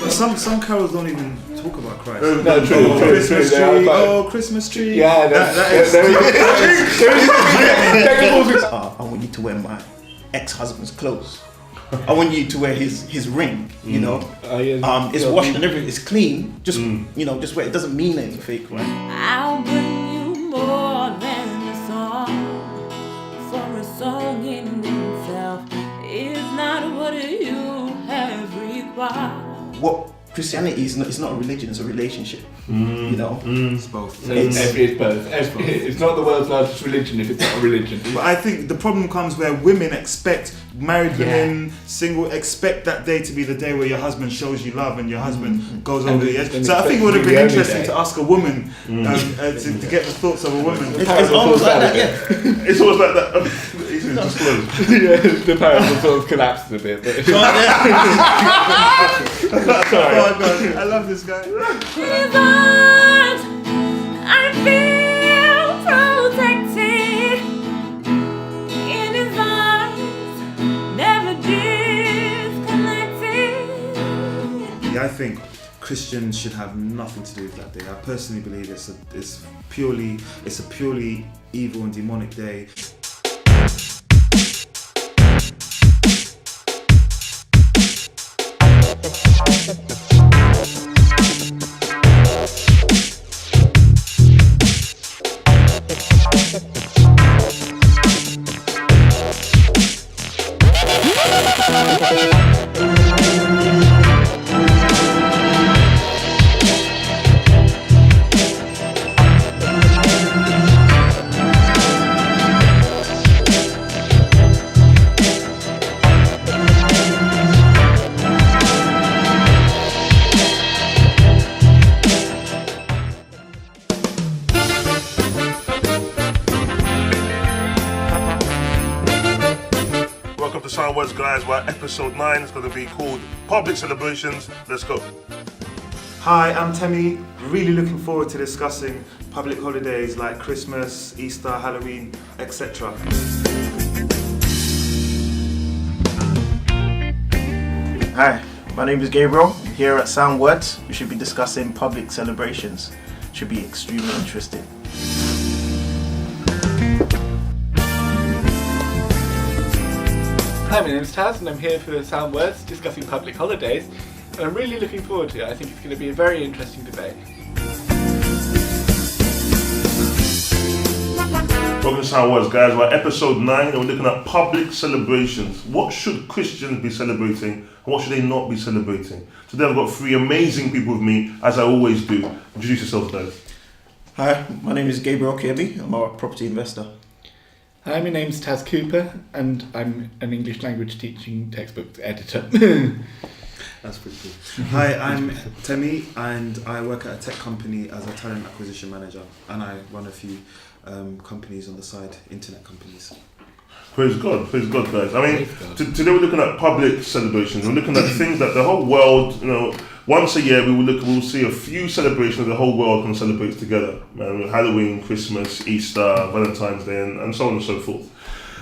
But some carols don't even talk about Christ. No, true. Christmas tree. Christmas tree. Yeah, that is. I want you to wear my ex-husband's clothes. I want you to wear his ring. You know, it's washed and everything. It's clean. Just just wear it. It doesn't mean anything, right? I'll bring you more than a song, for a song in itself is not what you have required. What Christianity is not a religion, it's a relationship. You know? It's both. It's both. It's not the world's largest religion if it's not a religion. But I think the problem comes where women expect, married women, single, expect that day to be the day where your husband shows you love and your husband goes over the edge. So I think it would have been interesting to ask a woman to get the thoughts of a woman. It's almost like that, yeah. It's almost like that. The parable sort of collapses a bit. But Sorry. Oh God, I love this guy. I feel protected in his arms, never disconnected. Yeah, I think Christians should have nothing to do with that day. I personally believe it's a purely evil and demonic day. Words, guys. We're at episode 9. It's going to be called Public Celebrations. Let's go. Hi, I'm Temi. Really looking forward to discussing public holidays like Christmas, Easter, Halloween, etc. Hi, my name is Gabriel. Here at Sound Words, we should be discussing public celebrations. Should be extremely interesting. Hi, my name's Taz and I'm here for the Sound Words discussing public holidays, and I'm really looking forward to it. I think it's going to be a very interesting debate. Welcome to Sound Words, guys. We're at episode 9 and we're looking at public celebrations. What should Christians be celebrating and what should they not be celebrating? Today I've got 3 amazing people with me, as I always do. Introduce yourselves, guys. Hi, my name is Gabriel Kirby. I'm a property investor. Hi, my name's Taz Cooper and I'm an English language teaching textbook editor. That's pretty cool. Hi, I'm Temi and I work at a tech company as a talent acquisition manager, and I run a few companies on the side, internet companies. Praise God, guys. I mean, today we're looking at public celebrations. We're looking at things that the whole world, once a year we'll see a few celebrations the whole world can celebrate together. Halloween, Christmas, Easter, Valentines Day, and so on and so forth.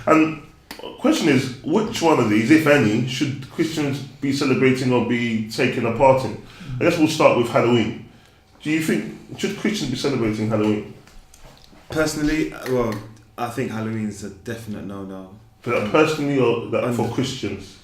And the question is, which one of these, if any, should Christians be celebrating or be taking a part in? I guess we'll start with Halloween. Do you think, should Christians be celebrating Halloween? Personally, I think Halloween is a definite no-no. Personally or for Christians?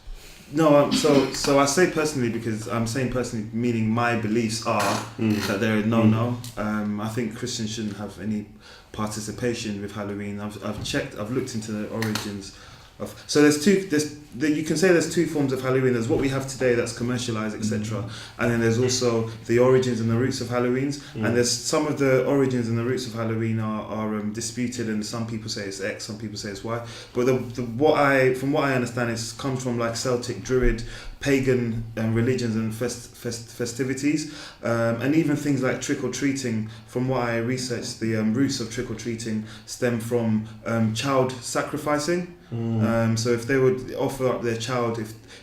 No, so I say personally because I'm saying personally, meaning my beliefs are that they're a no-no. I think Christians shouldn't have any participation with Halloween. I've looked into the origins of. So you can say there's 2 forms of Halloween. There's what we have today that's commercialized, etc. And then there's also the origins and the roots of Halloweens. And there's some of the origins and the roots of Halloween are disputed, and some people say it's X, some people say it's Y. But from what I understand, it comes from like Celtic, Druid, pagan religions and festivities, and even things like trick-or-treating. From what I researched, the roots of trick-or-treating stem from child sacrificing. So if they would offer up their child,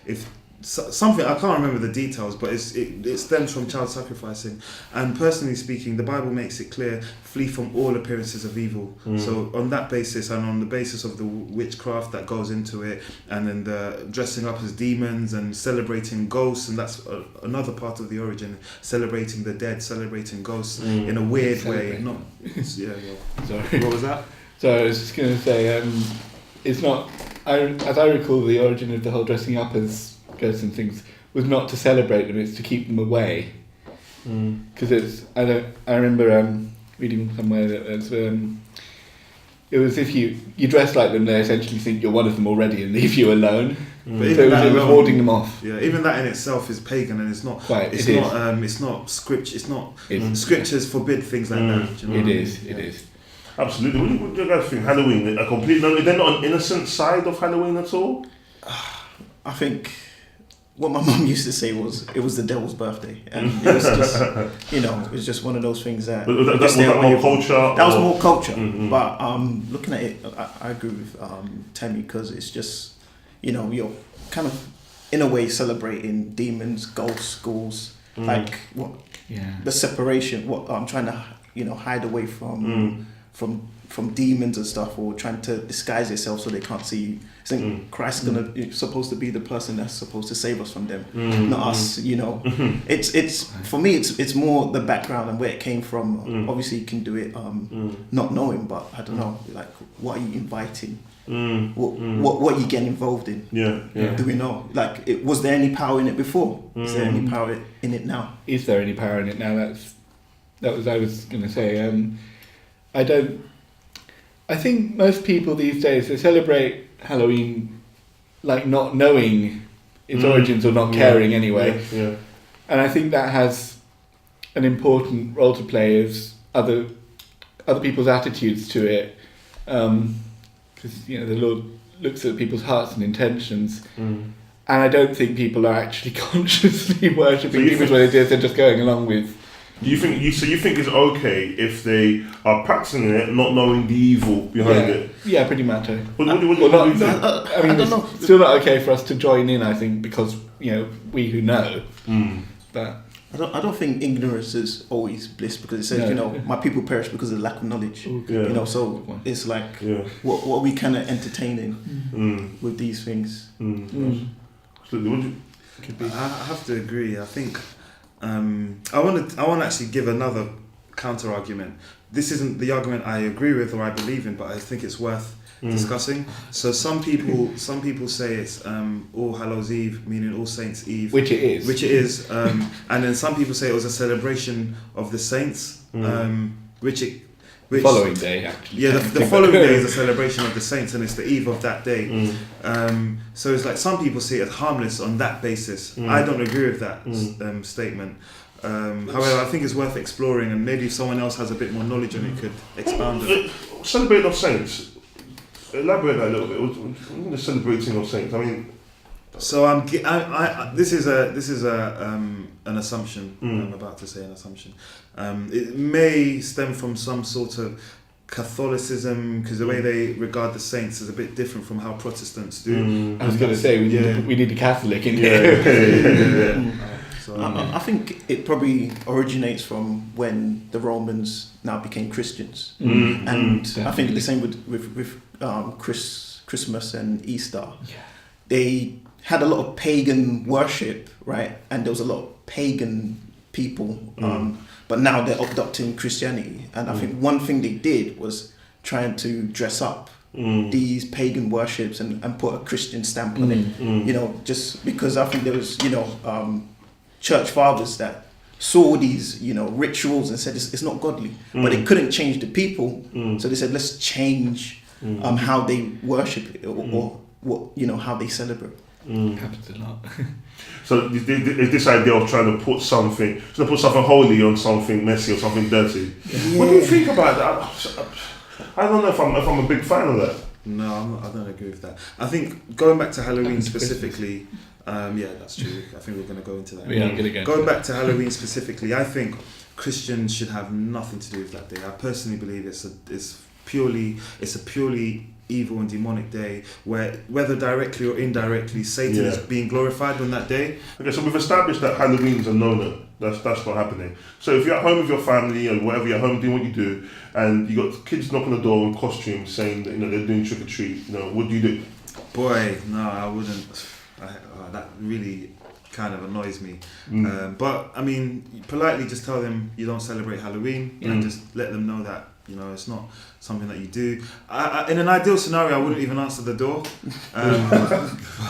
if something, I can't remember the details, but it stems from child sacrificing. And personally speaking, the Bible makes it clear, flee from all appearances of evil. So on that basis, and on the basis of the witchcraft that goes into it, and then the dressing up as demons and celebrating ghosts, and that's another part of the origin, celebrating the dead, celebrating ghosts in a weird way. Sorry. What was that? So I was just going to say, it's not, as I recall, the origin of the whole dressing up as ghosts and things was not to celebrate them, it's to keep them away. Because I remember reading somewhere that it was if you dress like them, they essentially think you're one of them already and leave you alone. So it was warding them off. Yeah, even that in itself is pagan, and it's not. Right, it's not scripture. It's not. Scriptures forbid things like that. You know It is. Absolutely. What do you guys think? Halloween, a complete? Is there not an innocent side of Halloween at all? I think what my mum used to say was it was the devil's birthday, and it was just it was just one of those things that. But was that more culture? That was more culture, but looking at it, I agree with Temi, because it's just you're kind of in a way celebrating demons, ghosts, ghouls, like what the separation. What I'm trying to hide away from demons and stuff, or trying to disguise yourself so they can't see you. I think Christ's supposed to be the person that's supposed to save us from them, not us. It's for me. It's more the background and where it came from. Obviously, you can do it not knowing, but I don't know. Like, what are you inviting? What are you getting involved in? Yeah. Do we know? Like, was there any power in it before? Is there any power in it now? Is there any power in it now? That was I was going to say. I think most people these days, they celebrate Halloween like not knowing its origins or not caring anyway. Yeah. And I think that has an important role to play as other people's attitudes to it. Because the Lord looks at people's hearts and intentions. And I don't think people are actually consciously worshipping demons when they do it, they're just going along with. Do you think it's okay if they are practicing it, not knowing the evil behind it? Yeah, pretty much. What do you think? I don't know. It's still not okay for us to join in, I think, because we who know. But I don't think ignorance is always bliss, because it says my people perish because of the lack of knowledge. So it's like what are we kind of entertaining with these things? I have to agree. I think. I want to actually give another counter argument. This isn't the argument I agree with or I believe in, but I think it's worth discussing. So some people say it's All Hallows Eve, meaning All Saints Eve, which it is. And then some people say it was a celebration of the saints, which following day, actually. Yeah, the following day is a celebration of the saints, and it's the eve of that day. So it's like some people see it as harmless on that basis. I don't agree with that statement. However, I think it's worth exploring, and maybe if someone else has a bit more knowledge on it, could expound it. Celebrating of saints. Elaborate that a little bit. What the celebrating of saints? I mean. So this is an assumption. I'm about to say an assumption. It may stem from some sort of Catholicism, because the way they regard the saints is a bit different from how Protestants do. I was going to say we need a Catholic in here. So, I think it probably originates from when the Romans now became Christians, and definitely. I think the same with Christmas and Easter. They had a lot of pagan worship, right? And there was a lot of pagan people, but now they're adopting Christianity. And I think one thing they did was trying to dress up these pagan worships and put a Christian stamp on it. Just because I think there was, church fathers that saw these, rituals and said it's not godly, but they couldn't change the people. So they said, let's change how they worship it or what, how they celebrate. Happens a lot. So this idea of trying to put something holy on something messy or something dirty. Yeah. What do you think about that? I don't know if I'm a big fan of that. No, I don't agree with that. I think going back to Halloween specifically, that's true. I think we're going to go into that. We are going to go. Going back to Halloween specifically, I think Christians should have nothing to do with that day. I personally believe it's a purely evil and demonic day, where whether directly or indirectly Satan is being glorified on that day. Okay, so we've established that Halloween's a no-no. That's not happening. So if you're at home with your family or whatever, you're home doing what you do, and you got kids knocking on the door in costumes saying that they're doing trick or treat, what do you do? Boy, no, I wouldn't. That really kind of annoys me. But I mean, politely just tell them you don't celebrate Halloween, and just let them know that it's not something that you do. In an ideal scenario, I wouldn't even answer the door.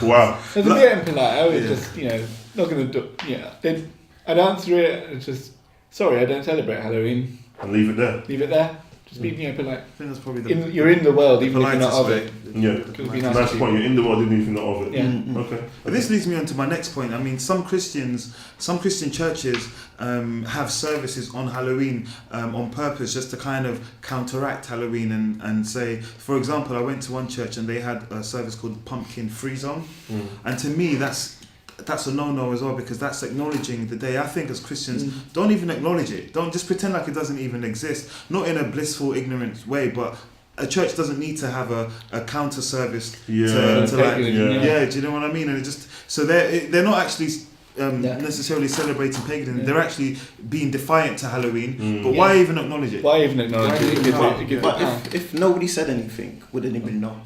Wow. As a bit impolite, I would just knock on the door. Yeah, then I'd answer it and just, sorry, I don't celebrate Halloween. And leave it there. Leave it there. Just be polite. I think that's probably you're in the world, even if you're not of it. Nice point. You're in the world, even if you're not of it. Yeah. Okay. But this leads me on to my next point. I mean, some Christian churches have services on Halloween on purpose, just to kind of counteract Halloween and say, for example, I went to one church and they had a service called Pumpkin Free Zone, and to me that's a no-no as well, because that's acknowledging the day. I think as Christians, don't even acknowledge it. Don't just pretend like it doesn't even exist. Not in a blissful, ignorant way, but a church doesn't need to have a counter service to like, do you know what I mean? And it just, so they're not actually necessarily celebrating paganism. They're actually being defiant to Halloween. But why even acknowledge it? Why even acknowledge it? But if nobody said anything, would anybody know?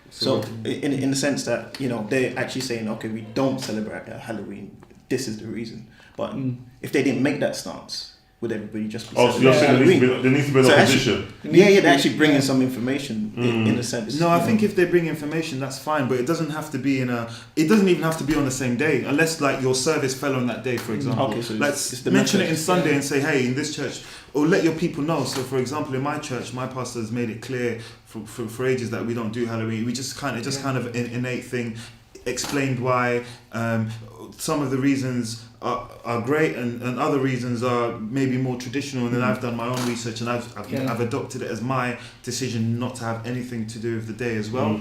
So in the sense that they're actually saying, okay, we don't celebrate Halloween, this is the reason. But if they didn't make that stance, would everybody just be so you're saying there needs to be an opposition? They're actually bringing some information in a sense. No, I think if they bring information, that's fine, but it doesn't have to be it doesn't even have to be on the same day, unless like your service fell on that day, for example. Okay, so let's mention it in Sunday and say, hey, in this church, or let your people know. So for example, in my church, my pastor has made it clear for ages that we don't do Halloween. We just kind of an innate thing, explained why. Some of the reasons are great, and other reasons are maybe more traditional, and then I've done my own research and I've adopted it as my decision not to have anything to do with the day as well.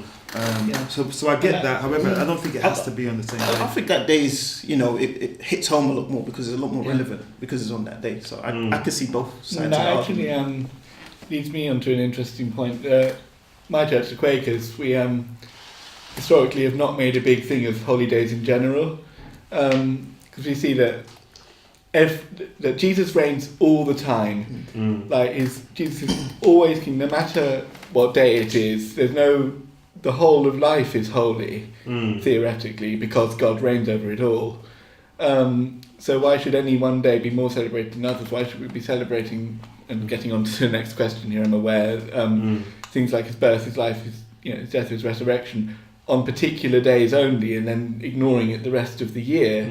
So I get that. However, I don't think it has to be on the same day. I think that day's it hits home a lot more because it's a lot more relevant because it's on that day. So I can see both sides. That actually leads me onto an interesting point. My church, the Quakers, we historically have not made a big thing of holidays in general. Because we see that that Jesus reigns all the time. Jesus is always king, no matter what day it is. The whole of life is holy, theoretically, because God reigns over it all. So why should any one day be more celebrated than others? Why should we be celebrating, and getting on to the next question here, I'm aware, things like his birth, his life, his death, his resurrection, on particular days only, and then ignoring it the rest of the year.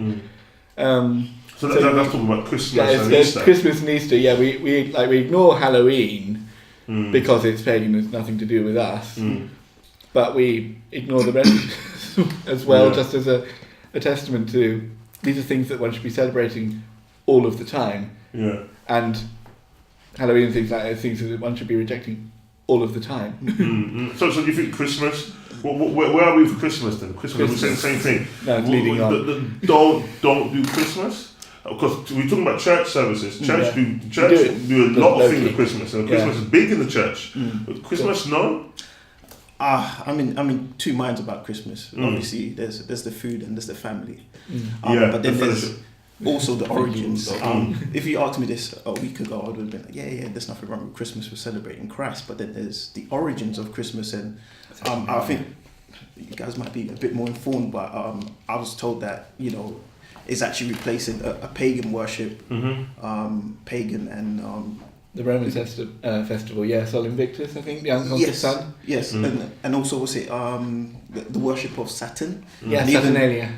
So that's talking about Christmas and Easter. Christmas and Easter, we ignore Halloween because it's pagan, it's nothing to do with us. But we ignore the rest as well, just as a testament to these are things that one should be celebrating all of the time. And Halloween and things like that, things that one should be rejecting all of the time. So do you think Christmas? Where are we for Christmas then? Christmas. We're saying the same thing. No, it's leading on. Don't do Christmas. Because we're talking about church services. Church do a lot of things at Christmas, and Christmas is big in the church. But Christmas, no. I'm in two minds about Christmas. Obviously, there's the food and there's the family. But then there's also the origins. If you asked me this a week ago, I would have been like, there's nothing wrong with Christmas. We're celebrating Christ. But then there's the origins of Christmas, and I think you guys might be a bit more informed. But I was told that it's actually replacing a pagan worship, pagan and the Roman festival, Sol Invictus, I think, the unconscious sun. Yes, and also was it the worship of Saturn? Yeah, Saturnalia.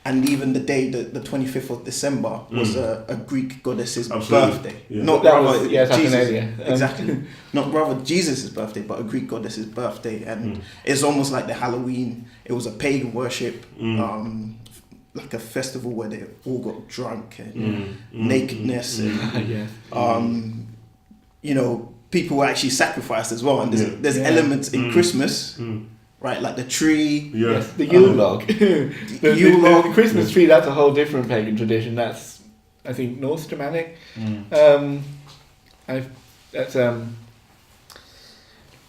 And even the day, the 25th of December, was a Greek goddess's birthday. Yeah. Not rather Jesus, exactly. Not rather Jesus' birthday, but a Greek goddess's birthday. And it's almost like the Halloween. It was a pagan worship, like a festival where they all got drunk and nakedness. And, people were actually sacrificed as well. And there's elements in Christmas. Right, like the tree. Yes, the Yule log. The Christmas tree, that's a whole different pagan tradition. That's, I think, North Germanic.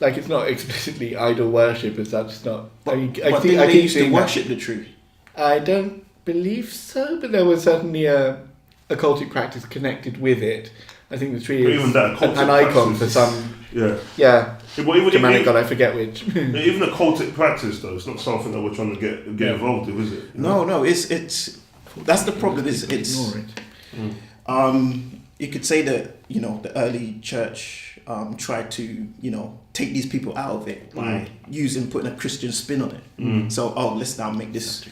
like it's not explicitly idol worship as such. It's not. But I they keep used to seeing that. worship the tree. I don't believe so, but there was certainly a occultic practice connected with it. I think the tree But is even that occultic an icon practice for is- some. Yeah. Yeah, Even Germanic god, I forget which. even a cultic practice though, it's not something that we're trying to get involved with, is it? No, it's that's the problem. It's Ignore it. you could say that, you know, the early church tried to, you know, take these people out of it by putting a Christian spin on it. So let's now make this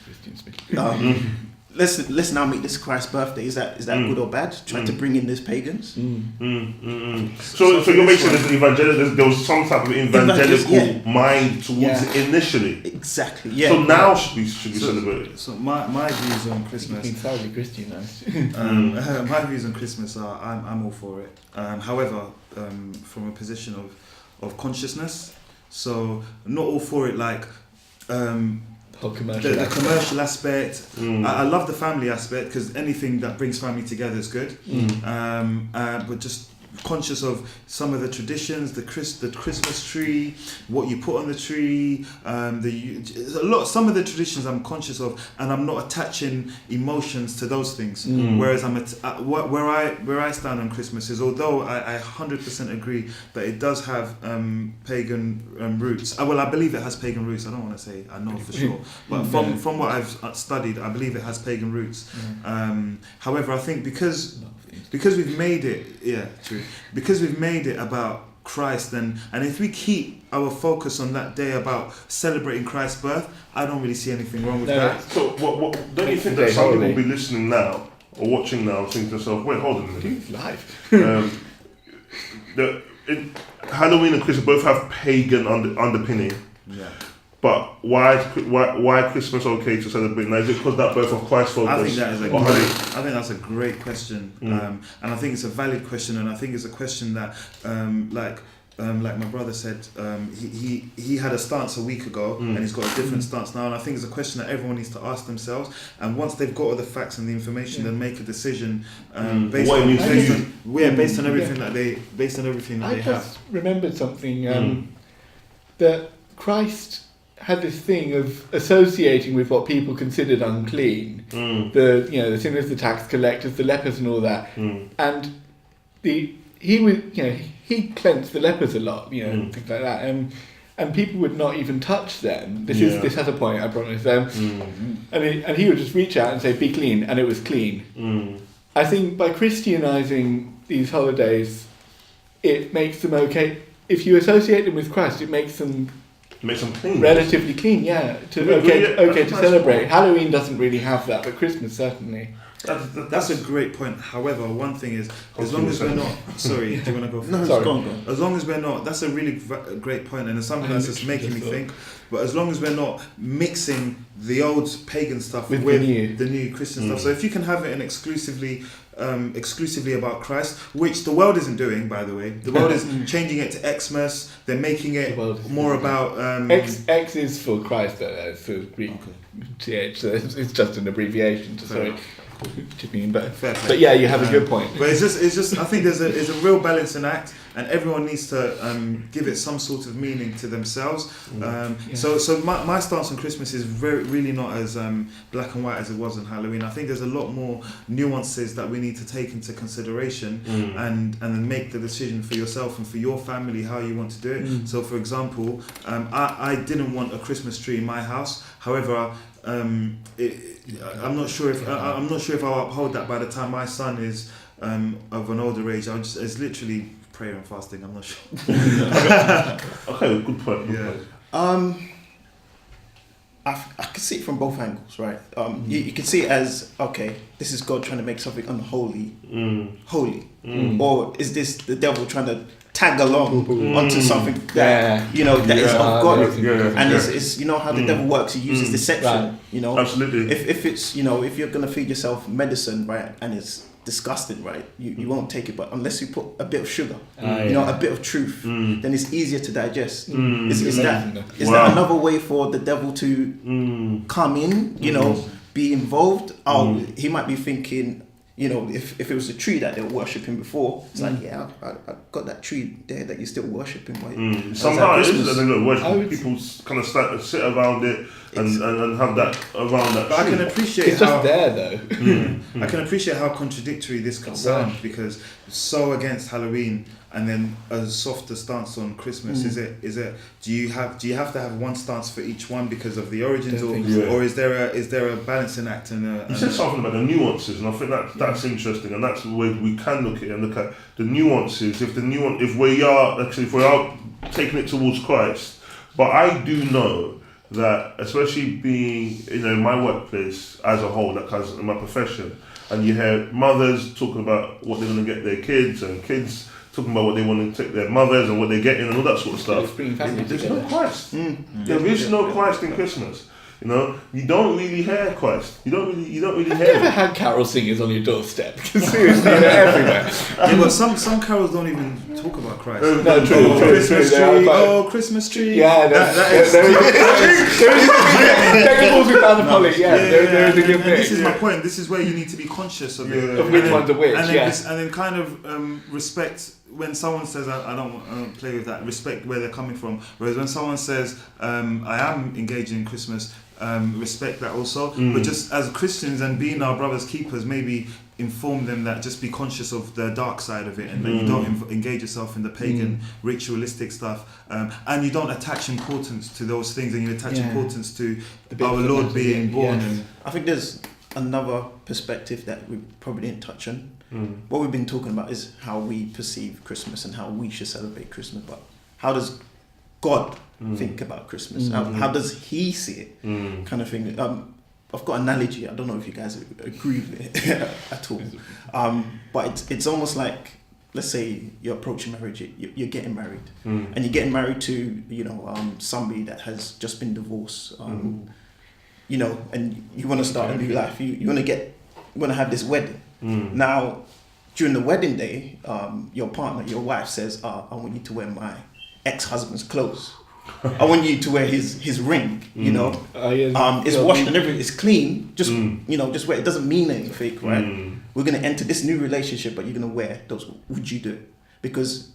let's now make this Christ's birthday. Is that good or bad? Trying to bring in these pagans. So you're basically there was some type of evangelical mind towards it initially. Exactly. Yeah. So now should we celebrate it? So my views on Christmas. Being thoroughly Christianised. My views on Christmas are I'm all for it. However, from a position of consciousness, so not all for it like the commercial aspect. I love the family aspect because anything that brings family together is good. But just conscious of some of the traditions, the Christmas tree, what you put on the tree, some of the traditions I'm conscious of, and I'm not attaching emotions to those things. Whereas where I stand on Christmas is, although I 100% agree that it does have pagan roots. Well, I believe it has pagan roots. I don't want to say I know for sure, but from what I've studied, I believe it has pagan roots. However, I think because we've made it, because we've made it about Christ, and if we keep our focus on that day about celebrating Christ's birth, I don't really see anything wrong with that. So what don't you think that some people will be listening now or watching now thinking to themselves, wait, hold on a minute. It's live. Halloween and Christmas both have pagan underpinning. Yeah. But why Christmas okay to celebrate now? Is it because that birth of Christ focus? I think that's a great question, and I think it's a valid question, and I think it's a question that, like my brother said, he had a stance a week ago, and he's got a different stance now, and I think it's a question that everyone needs to ask themselves. And once they've got all the facts and the information, then make a decision based on everything that they I have. just remembered something that Christ had this thing of associating with what people considered unclean, the sinners, the tax collectors, the lepers, and all that. And he cleansed the lepers a lot, things like that. And people would not even touch them. This has a point, I promise. And he would just reach out and say, "Be clean," and it was clean. I think by Christianizing these holidays, it makes them okay. If you associate them with Christ, it makes them clean. Relatively clean, yeah. To celebrate. Halloween doesn't really have that, but Christmas certainly. That's a great point. However, one thing is, as long as we're not... Sorry, do you want to go first? No, sorry. Go on. As long as we're not... That's a really great point, and it's something that's just making me think. But as long as we're not mixing the old pagan stuff with the new Christian stuff. So if you can have it in exclusively about Christ, which the world isn't doing, by the way. The world is changing it to Xmas. They're making it more about... X is for Christ, it's for Greek. TH, so it's just an abbreviation. Sorry. Chipping in, but yeah, you have a good point. But it's just. I think there's a real balancing act, and everyone needs to give it some sort of meaning to themselves. So my stance on Christmas is really not as black and white as it was on Halloween. I think there's a lot more nuances that we need to take into consideration, and then make the decision for yourself and for your family how you want to do it. So, for example, I didn't want a Christmas tree in my house. However, I'm not sure if I'll uphold that by the time my son is of an older age. It's literally prayer and fasting. I'm not sure. Okay, good point. I can see it from both angles, right? You can see it as, okay, this is God trying to make something unholy holy, or is this the devil trying to tag along onto something that that is of God? And it's how the devil works. He uses deception. Right. Absolutely. If it's if you're gonna feed yourself medicine, right, and it's disgusting, right, you won't take it. But unless you put a bit of sugar, a bit of truth, then it's easier to digest. Is that another way for the devil to come in? Be involved? He might be thinking, you know, if it was a tree that they were worshipping before, it's like, yeah, I got that tree there that you're still worshipping. Somehow it is that they don't worship. People kind of sit around it and have that around that. But tree. I can appreciate It's just there though. I can appreciate how contradictory this could sound, because so against Halloween and then a softer stance on Christmas. Is it? Do you have to have one stance for each one because of the origins, or is there a balancing act You said something about the nuances, and I think that's interesting, and that's the way we can look at it and look at the nuances. If we are taking it towards Christ, but I do know that, especially being in my workplace as a whole, like as in my profession, and you hear mothers talking about what they're going to get their kids, and kids talking about what they want to take their mothers and what they're getting and all that sort of stuff. There's no Christ. There is no Christ in Christmas. You know, you don't really hear Christ. You don't really hear. Have you ever had carol singers on your doorstep? Because seriously, they're everywhere. Yeah, but some carols don't even talk about Christ. No, true. Christmas tree. Oh, Christmas tree. Yeah, there is without the poly. Yeah, there is a good bit. This is my point. This is where you need to be conscious of it. Of which one's a which, and then kind of respect. When someone says, I don't play with that, respect where they're coming from. Whereas when someone says, I am engaging in Christmas, respect that also. But just as Christians and being our brother's keepers, maybe inform them that just be conscious of the dark side of it, and that you don't engage yourself in the pagan ritualistic stuff, and you don't attach importance to those things, and you attach importance to our Lord being born. And I think there's another perspective that we probably didn't touch on. What we've been talking about is how we perceive Christmas and how we should celebrate Christmas, but how does God think about Christmas? How does he see it? Kind of thing. I've got an analogy. I don't know if you guys agree with it at all. But it's almost like, let's say you're approaching marriage, you're getting married, and you're getting married to somebody that has just been divorced, and you want to start a new life. You want to have this wedding. Now, during the wedding day, your partner, your wife says, I want you to wear my ex-husband's clothes. I want you to wear his ring, it's washed and everything, it's clean, just wear it. It doesn't mean anything, right? We're going to enter this new relationship, but you're going to wear those. Would you do it? Because,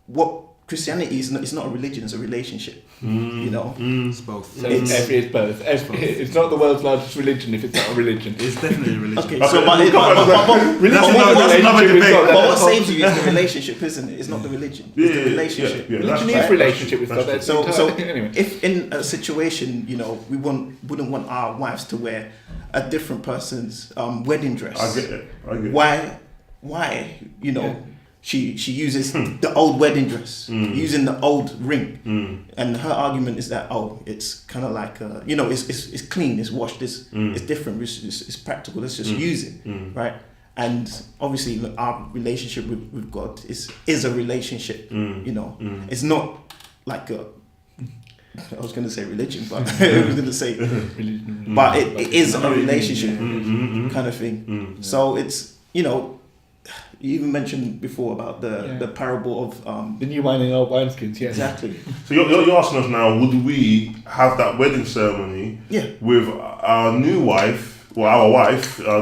what Christianity is not a religion, it's a relationship. It's both. So it's both. It's not the world's largest religion if it's not a religion. It's definitely a religion. Okay, so that's another debate. But what saves you is the relationship, isn't it? It's not the religion. It's the relationship. Religion is relationship with God. So anyway, if in a situation, we wouldn't want our wives to wear a different person's wedding dress. I get it. Why? She uses the old wedding dress, using the old ring, and her argument is that it's kind of like it's clean, it's washed, it's different, it's practical. Let's just use it, right? And obviously, our relationship with God is a relationship. It's not like I was going to say religion, but I was going to say religion, but it is a relationship kind of thing. So it's you even mentioned before about the parable of the new wine in old wineskins. Yeah, exactly. So you're asking us now, would we have that wedding ceremony with our new wife, our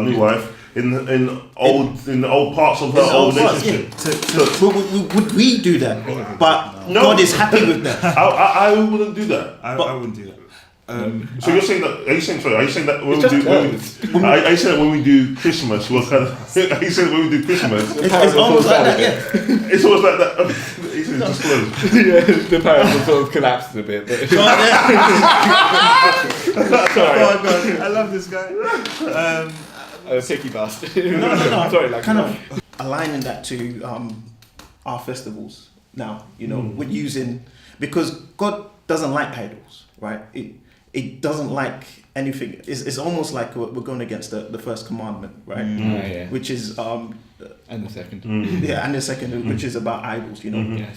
new wife, in the old parts of her old relationship? Would we do that? But no. God is happy with that. I wouldn't do that. I wouldn't do that. So you're saying that? Are you saying that when we do Christmas? What kind of? Are you saying when we do Christmas? It's almost like that. Yeah. It's almost like that. It's just closed. Yeah, the parable sort of collapses a bit. But Sorry. Oh God, I love this guy. Picky bastard. No. Sorry, like kind of aligning that to our festivals now. We're using, because God doesn't like idols, right? It doesn't like anything. It's almost like we're going against the first commandment, right? Which is and the second. And the second, which is about idols.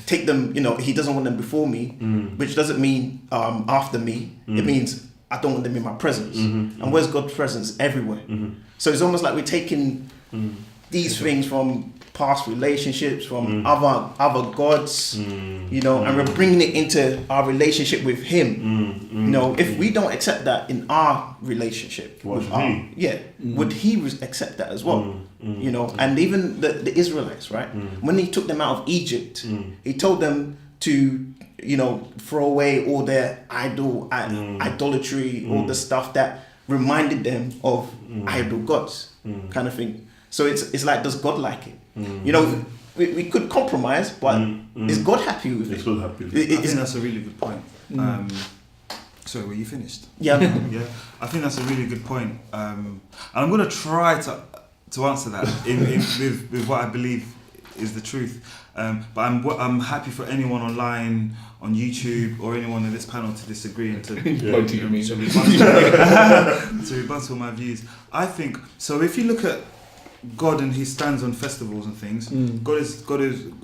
Take them. He doesn't want them before me, which doesn't mean after me. It means I don't want them in my presence. And where's God's presence? Everywhere. So it's almost like we're taking these things from past relationships, from other gods, you know, and we're bringing it into our relationship with Him. You know, if we don't accept that in our relationship, would He accept that as well? You know, and even the Israelites, right? When He took them out of Egypt, He told them to, you know, throw away all their idolatry, all the stuff that reminded them of idol gods, kind of thing. So it's like, does God like it? You know, we could compromise, but is God happy with it? God happy with it? I think that's a really good point. Sorry, were you finished? Yeah. Yeah, I think that's a really good point. And I'm going to try to answer that with what I believe is the truth. But I'm happy for anyone online, on YouTube, or anyone in this panel to disagree and to rebuttal my views. I think so. If you look at God and His stands on festivals and things, God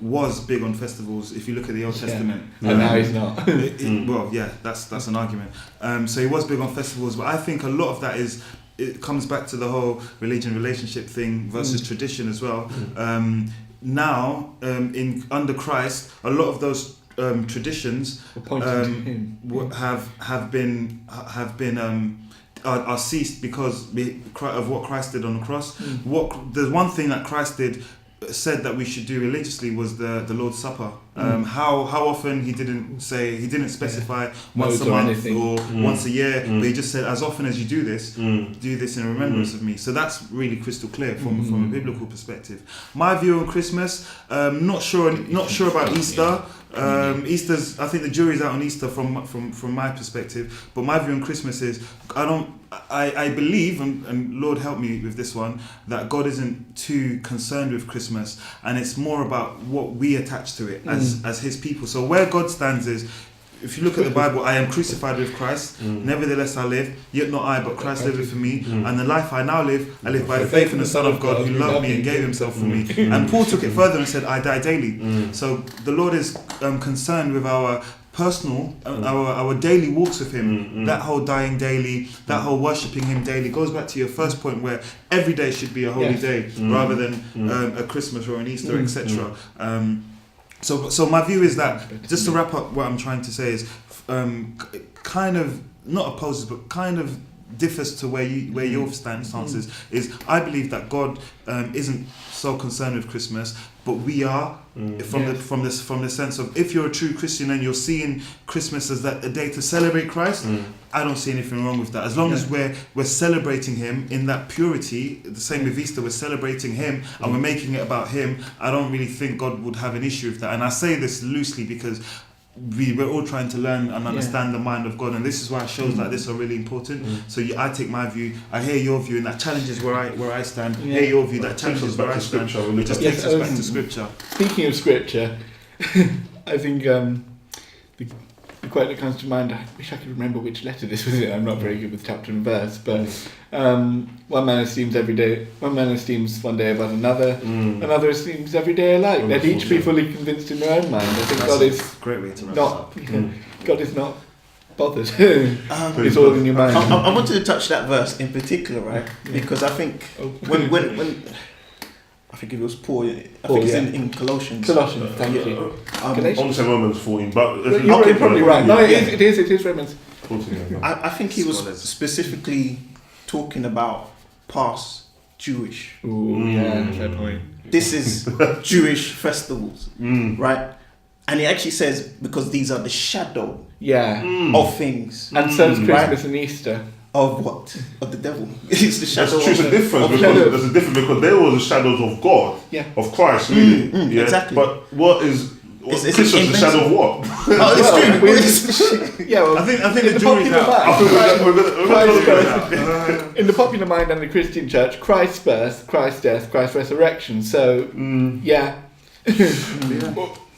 was big on festivals. If you look at the Old Testament, and now He's not. Well, yeah, that's an argument. So He was big on festivals, but I think a lot of that it comes back to the whole religion relationship thing versus tradition as well. Now, under Christ, a lot of those traditions have been are ceased because of what Christ did on the cross. The one thing that Christ said that we should do religiously was the Lord's Supper. How often he didn't specify once a month or once a year, but he just said, as often as you do this in remembrance of me. So that's really crystal clear from a biblical perspective. My view on Christmas, not sure about Easter. Easter's, I think the jury's out on Easter from my perspective, but my view on Christmas is I believe, and Lord help me with this one, that God isn't too concerned with Christmas, and it's more about what we attach to it as His people. So where God stands is, if you look at the Bible, I am crucified with Christ, nevertheless I live, yet not I, but Christ liveth for me, and the life I now live, I live by faith in the Son of God who loved me and gave Himself for me. And Paul took it further and said, I die daily. So the Lord is concerned with our personal, our daily walks with Him. That whole dying daily, that whole worshipping Him daily goes back to your first point, where every day should be a holy day rather than a Christmas or an Easter, etc. So my view is that, just to wrap up what I'm trying to say, is kind of not opposes, but kind of differs to where your stance is. I believe that God isn't so concerned with Christmas, but we are from the sense of, if you're a true Christian and you're seeing Christmas as a day to celebrate Christ, I don't see anything wrong with that, as long as we're celebrating Him in that purity. The same with Easter, we're celebrating Him and we're making it about Him. I don't really think God would have an issue with that, and I say this loosely because we're all trying to learn and understand the mind of God, and this is why shows like this are really important. So I take my view, I hear your view, and that challenges where I stand. Hear your view, that challenges where I stand. It just takes us back to Scripture. Speaking of Scripture, I think the quote that comes to mind, I wish I could remember which letter this was in. I'm not very good with chapter and verse, but one man esteems one day above another, another esteems every day alike. Let each be fully convinced in their own mind. I think God is great way to not God is not bothered. It's all in your mind. I wanted to touch that verse in particular, right? Because I think when I think it was Paul. I think it's in Colossians. Thank you. I want to say Romans 14, but you're probably right. No, it is Romans 14. I think he was specifically talking about past Jewish. Fair point. This is Jewish festivals, right? And he actually says, because these are the shadow of things. And so is Christmas and Easter. Of what? Of the devil. It's the shadow. There's a difference because there was the shadows of God, of Christ, really. Exactly. But what is Christmas the shadow of what? It's true. Well, I think the jury's out. In the popular mind and the Christian church, Christ's birth, Christ's death, Christ's resurrection. So,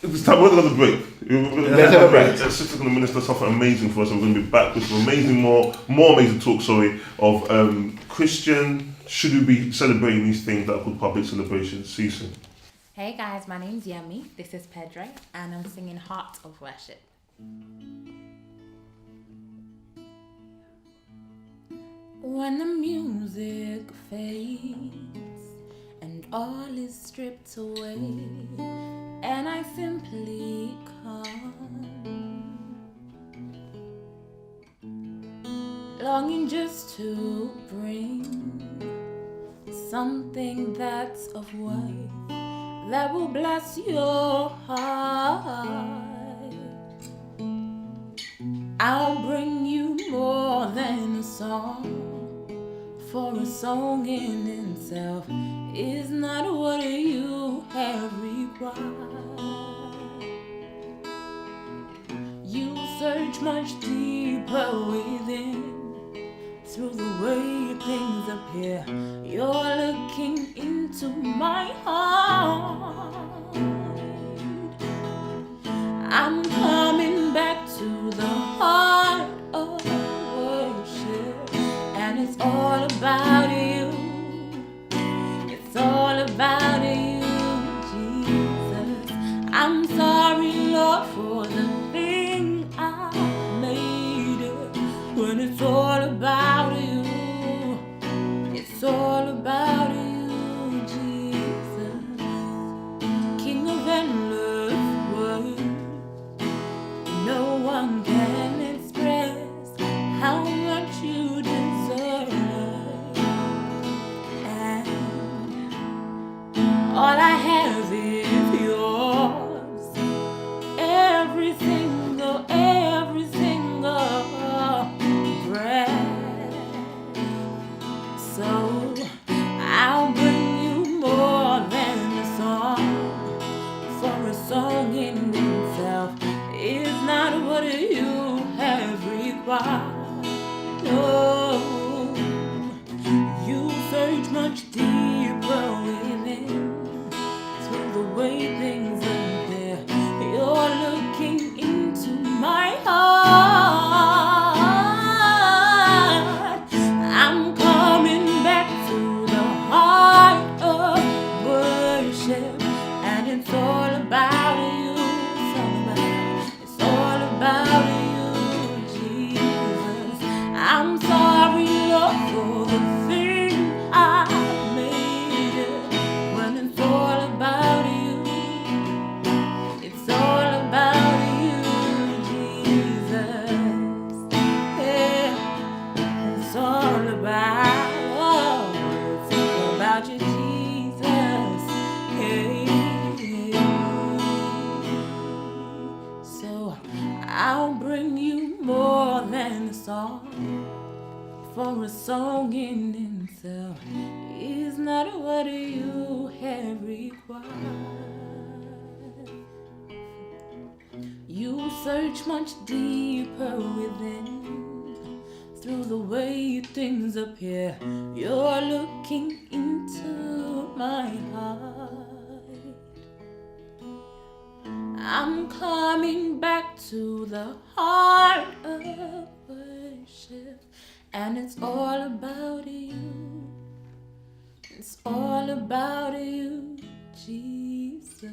It's time. We're going to break. Let's have a break. Sister's going to minister something amazing for us. We're going to be back with some more amazing talk. Of Christian. Should we be celebrating these things that are called public celebrations? See you soon. Hey guys, my name's Yemi. This is Pedro, and I'm singing Heart of Worship. When the music fades and all is stripped away, and I simply come, longing just to bring something that's of worth that will bless your heart. I'll bring you more than a song, for a song in itself is not what you have required. You search much deeper within, through the way things appear. You're looking into my heart. I'm coming back to the heart of worship, and it's all about you. It's all about you, Jesus. I'm sorry, Lord, for the thing I made it. When it's all about you, it's all about you, Jesus. King of endless words, no one can express how much you deserve. And all I have is yours. Every single breath. So I'll bring you more than a song, for a song in itself is not what you have required. No, you search much deeper within, through the way things appear. You're looking into my heart. I'm coming back to the heart of worship, and it's all about you. It's all about you, Jesus. I'm sorry, Lord, for the thing I made it. When it's all about you, it's all about you, Jesus. Yeah, it's all about you, Jesus. Yeah. So I'll bring you more than a song, for a song in itself is not what you have required. You search much deeper within, through the way things appear. You're looking into my heart. I'm coming back to the heart of worship, and it's all about you. It's all about you, Jesus.